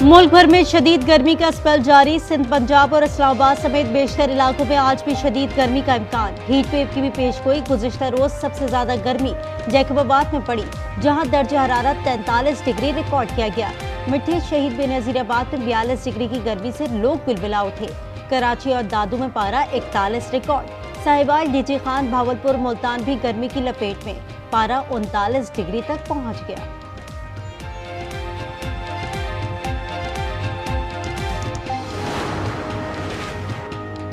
मुल्क भर में शदीद गर्मी का स्पेल जारी। सिंध, पंजाब और इस्लामाबाद समेत बेशतर इलाकों में आज भी शदीद गर्मी का इम्कान। हीट वेव की भी पेशगोई। गुज़िश्ता रोज सबसे ज्यादा गर्मी जैकबाबाद में पड़ी, जहां दर्ज हरारत 43 डिग्री रिकॉर्ड किया गया। मिट्टी शहीद बेनजीराबाद में 42 डिग्री की गर्मी से लोग बिलबिला उठे। कराची और दादू में पारा 41 रिकॉर्ड। साहिवाल, डीजी खान, भावलपुर, मुल्तान भी गर्मी की लपेट में। पारा 39 डिग्री तक पहुंच गया।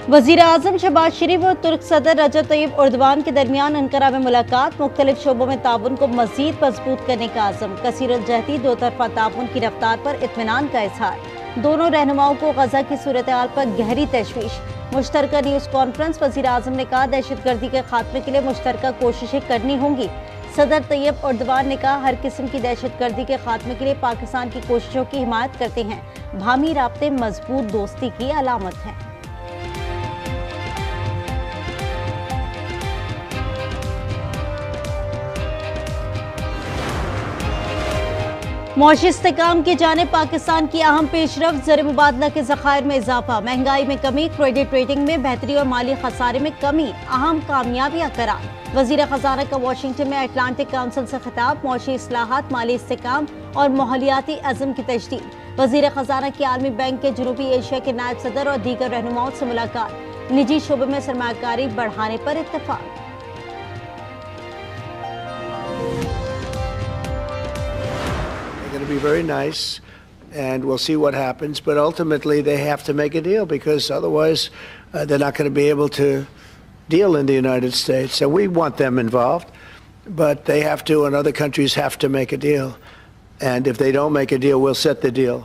वजीर आजम शहबाज शरीफ और तुर्क सदर रजब तैयब एर्दोगान के दरमियान अंकारा में मुलाकात। मुख्तलिफ शोबों में ताउन को मजीद मजबूत करने का आज़म। कसीरुल-जहती दो तरफा ताउन की रफ्तार पर इत्मीनान का इजहार। दोनों रहनुमाओं को गजा की सूरत हाल पर गहरी तशवीश। मुश्तरका न्यूज़ कॉन्फ्रेंस। वजीर आजम ने कहा, दहशतगर्दी के खात्मे के लिए मुश्तरका कोशिशें करनी होंगी। सदर तैयब एर्दोगान ने कहा, हर किस्म की दहशतगर्दी के खात्मे के लिए पाकिस्तान की कोशिशों की हिमायत करते हैं। भामी राब्ते मजबूत दोस्ती की अलामत हैं। मौशी इस्तेकाम की जानिब पाकिस्तान की अहम पेशरफ्त। ज़र मुबादला के ज़खायर में इजाफा, महंगाई में कमी, क्रेडिट रेटिंग में बेहतरी और माली खसारे में कमी अहम कामयाबियां करार। वजीर खजाना का वाशिंगटन में अटलांटिक काउंसिल से खिताब। मौशी इस्लाहात, माली इस्तेकाम और माहौलियाती अज़म की तजदीद। वजीर खजाना की आलमी बैंक के जनूबी एशिया के नायब सदर और दीगर रहनुमाओं से मुलाकात। निजी शोबे में सरमायाकारी बढ़ाने पर इत्तफाक। Going to be very nice, and we'll see what happens. But ultimately, they have to make a deal because otherwise, they're not going to be able to deal in the United States. So we want them involved, but they have to, and other countries have to make a deal. And if they don't make a deal, we'll set the deal.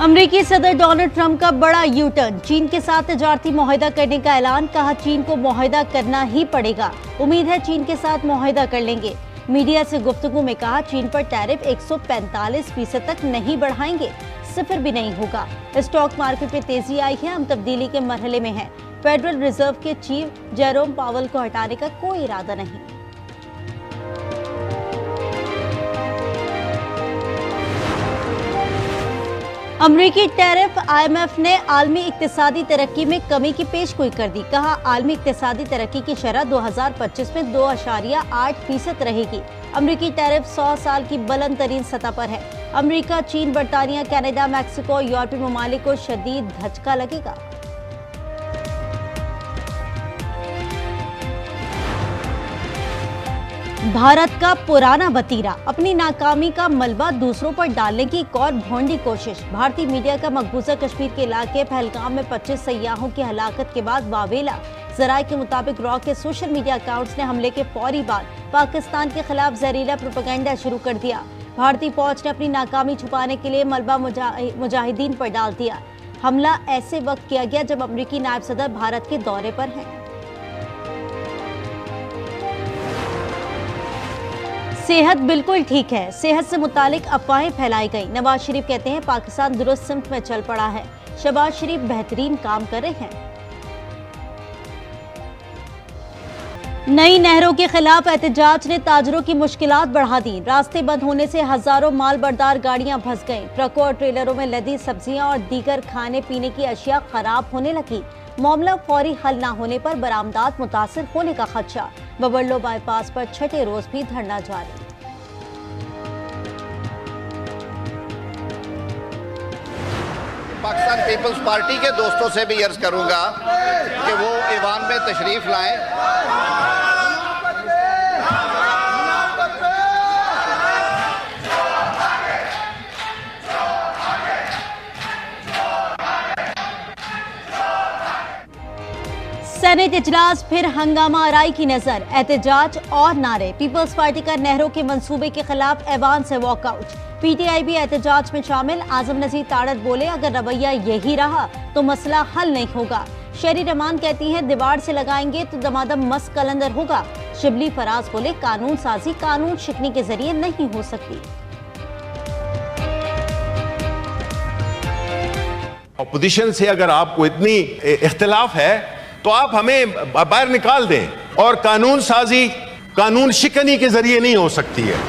अमरीकी सदर Donald Trump का बड़ा U turn. चीन के साथ तजारती मुआहदा करने का ऐलान। कहा, चीन को मुआहदा करना ही पड़ेगा। उम्मीद है चीन के साथ मुआहदा कर लेंगे। मीडिया से गुफ्तगू में कहा, चीन पर टैरिफ 145% तक नहीं बढ़ाएंगे, 0 भी नहीं होगा। स्टॉक मार्केट में तेजी आई है, हम तब्दीली के मरहले में हैं। फेडरल रिजर्व के चीफ जेरोम पावेल को हटाने का कोई इरादा नहीं। अमरीकी टैरिफ। IMF ने आलमी इक्तिसादी तरक्की में कमी की पेशगोई कर दी। कहा, आलमी इक्तिसादी तरक्की की शरह 2025 में 2.8% रहेगी। अमरीकी टैरिफ 100 साल की बुलंद तरीन सतह पर है। अमरीका, चीन, बरतानिया, कनाडा, मैक्सिको और यूरोपीय ममालिक को शदीद धचका लगेगा। भारत का पुराना वतीरा, अपनी नाकामी का मलबा दूसरों पर डालने की एक और भोंडी कोशिश। भारतीय मीडिया का मकबूजा कश्मीर के इलाके पहलगाम में 25 सयाहों की हलाकत के बाद वावेला। जराये के मुताबिक रॉ के सोशल मीडिया अकाउंट्स ने हमले के फौरी बाद पाकिस्तान के खिलाफ जहरीला प्रोपेगेंडा शुरू कर दिया। भारतीय फौज ने अपनी नाकामी छुपाने के लिए मलबा मुजाहिदीन पर डाल दिया। हमला ऐसे वक्त किया गया जब अमरीकी नायब सदर भारत के दौरे पर हैं। सेहत बिल्कुल ठीक है। सेहत से मुतालिक अफवाहें फैलाई गई। नवाज शरीफ कहते हैं, पाकिस्तान दुरुस्त सिमत में चल पड़ा है। शहबाज शरीफ बेहतरीन काम कर रहे हैं। नई नहरों के खिलाफ एहतजाज ने ताजरों की मुश्किलात बढ़ा दी। रास्ते बंद होने से हजारों माल बरदार गाड़ियां फंस गईं। ट्रकों और ट्रेलरों में लदी सब्जियां और दीगर खाने पीने की अशिया खराब होने लगी। मामला फौरी हल न होने पर बरामदात मुतासिर होने का खदशा। बबरलो बाईपास पर छठे रोज भी धरना जारी। पाकिस्तान पीपल्स पार्टी के दोस्तों से भी अर्ज करूंगा कि वो ईवान में तशरीफ लाएं। सेनेट इजलास फिर हंगामा आराई की नजर। एहतजाज और नारे। पीपल्स पार्टी का नहरों के मंसूबे के खिलाफ ऐवान से वॉकआउट। PTI भी एहतजाज में शामिल। आजम नजीर ताड़र बोले, अगर रवैया यही रहा तो मसला हल नहीं होगा। शरी रमान कहती हैं, दीवार से लगाएंगे तो दमादम मस कलंदर होगा। शिबली फराज बोले, कानून साजी कानून शिकनी के जरिए नहीं हो सकती। अपोजिशन से अगर आपको इतनी इख्तिलाफ है तो आप हमें बाहर निकाल दें, और कानून साजी कानून शिकनी के जरिए नहीं हो सकती है।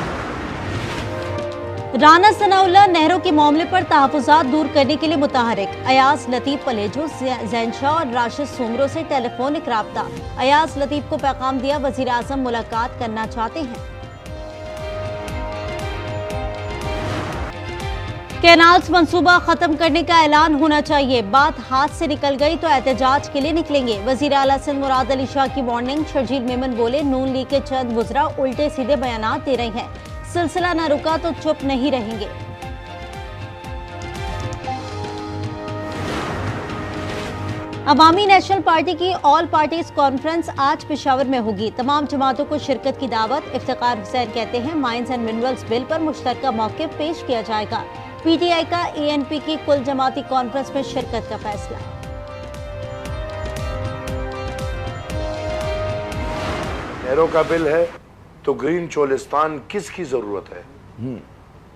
राना सनाउल्लाह नेहरू के मामले पर तहफुजात दूर करने के लिए मुतहरिक। अयाज लतीफ पलेजो, जैन शाह और राशिद सुमरो से टेलीफोनिक राब्ता। अयाज लतीफ को पैगाम दिया, वजीर आजम मुलाकात करना चाहते हैं। कैनाल्स मंसूबा खत्म करने का ऐलान होना चाहिए। बात हाथ से निकल गई तो एहतजाज के लिए निकलेंगे। वजीर आला सिंध मुराद अली शाह की वार्निंग। शर्जील मेमन बोले, नून लीग के चंद वुज़रा उल्टे सीधे बयानात दे रहे हैं, सिलसिला न रुका तो चुप नहीं रहेंगे। अवामी नेशनल पार्टी की ऑल पार्टीज कॉन्फ्रेंस आज पेशावर में होगी। तमाम जमातों को शिरकत की दावत। इफ्तिखार हुसैन कहते हैं, माइंस एंड मिनरल्स बिल पर मुश्तरका मौक़िफ़ पेश किया जाएगा। पीटीआई का एएनपी की कुल जमाती कॉन्फ्रेंस में शिरकत का फैसला। नेहरू का बिल है तो ग्रीन चोलिस्तान किसकी जरूरत है?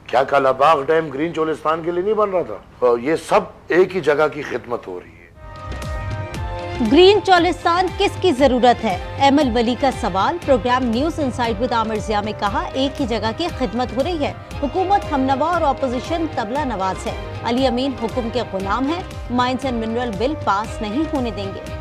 क्या कालाबाग डैम ग्रीन चोलिस्तान के लिए नहीं बन रहा था? ये सब एक ही जगह की खिदमत हो रही है। ग्रीन चोलिस्तान किसकी जरूरत है? एमएल वली का सवाल। Program news inside with Aamir Zia में कहा, एक ही जगह की खिदमत हो रही है। हुकूमत हमनवा और ऑपोजिशन तबला नवाज है। अली अमीन हुक्म के गुलाम है। Mines and mineral bill pass नहीं होने देंगे।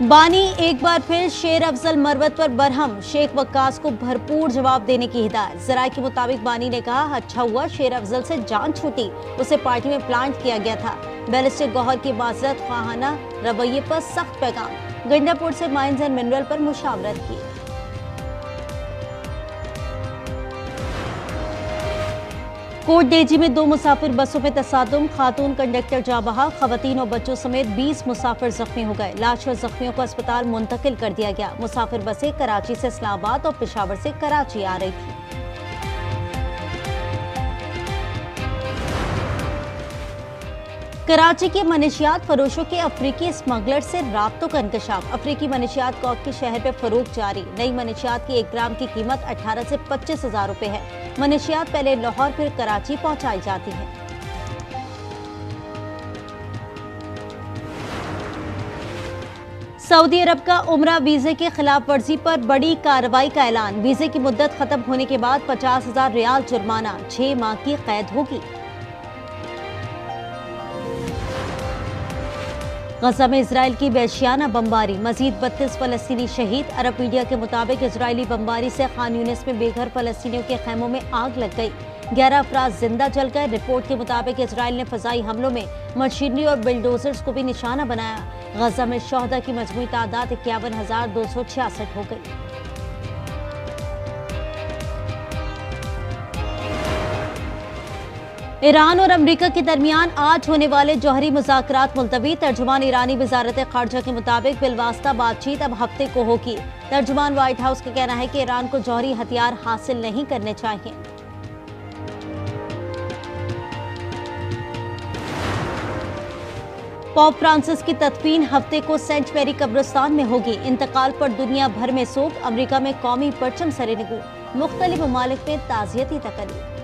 बानी एक बार फिर शेर अफजल मरवत पर बरहम। शेख वक्कास को भरपूर जवाब देने की हिदायत। जराये के मुताबिक बानी ने कहा, अच्छा हुआ शेर अफजल से जान छूटी, उसे पार्टी में प्लांट किया गया था। बैरिस्टर गौहर की माजरत ख्वाहाना रवैये पर सख्त पैगाम। गंडापुर से माइंस एंड मिनरल पर मुशावरत की। कोट डेजी में 2 मुसाफिर बसों में तसादुम। खातून कंडक्टर जाँ बहक। खवातीन और बच्चों समेत 20 मुसाफिर जख्मी हो गए। लाश और जख्मियों को अस्पताल मुंतकिल कर दिया गया। मुसाफिर बसें कराची से इस्लामाबाद और पेशावर से कराची आ रही थी। कराची के मनशियात फरोशों के अफ्रीकी स्मगलर से राब्तों का इंकशाफ। अफ्रीकी मनशियात कॉक के शहर पे फरोख्त जारी। नई मनशियात की 1 ग्राम की कीमत 18 से 25 हजार रुपए है। मनशियात पहले लाहौर फिर कराची पहुंचाई जाती है। सऊदी अरब का उम्रा वीजे के खिलाफ वर्जी पर बड़ी कार्रवाई का ऐलान। वीजे की मुद्दत खत्म होने के बाद 50,000 रियाल जुर्माना, 6 माह की कैद होगी। गजा में इजराइल की वहशियाना बमबारी। मजीद 32 फलस्तीनी शहीद। अरब मीडिया के मुताबिक इजरायली बमबारी से खान यूनिस में बेघर फलस्तीनियों के खैमों में आग लग गई। 11 अफराद जिंदा जल गए। रिपोर्ट के मुताबिक इजराइल ने फजाई हमलों में मशीनरी और बिल्डोजर्स को भी निशाना बनाया। गजा में शोहदा की मजमूई तादाद 51,266 हो गई। ईरान और अमेरिका के दरमियान आज होने वाले जौहरी मुज़ाकरात मुलतवी। तर्जुमान ईरानी वजारत खारजा के मुताबिक बिलवास्ता बातचीत अब हफ्ते को होगी। तर्जुमान व्हाइट हाउस का कहना है कि ईरान को जौहरी हथियार हासिल नहीं करने चाहिए। पोप फ्रांसिस की तदफीन हफ्ते को सेंट मैरी कब्रिस्तान में होगी। इंतकाल पर दुनिया भर में शोक। अमेरिका में कौमी परचम सरे निगू। मुख्तलिफ ममालिक में ताज़ियती तकरीब।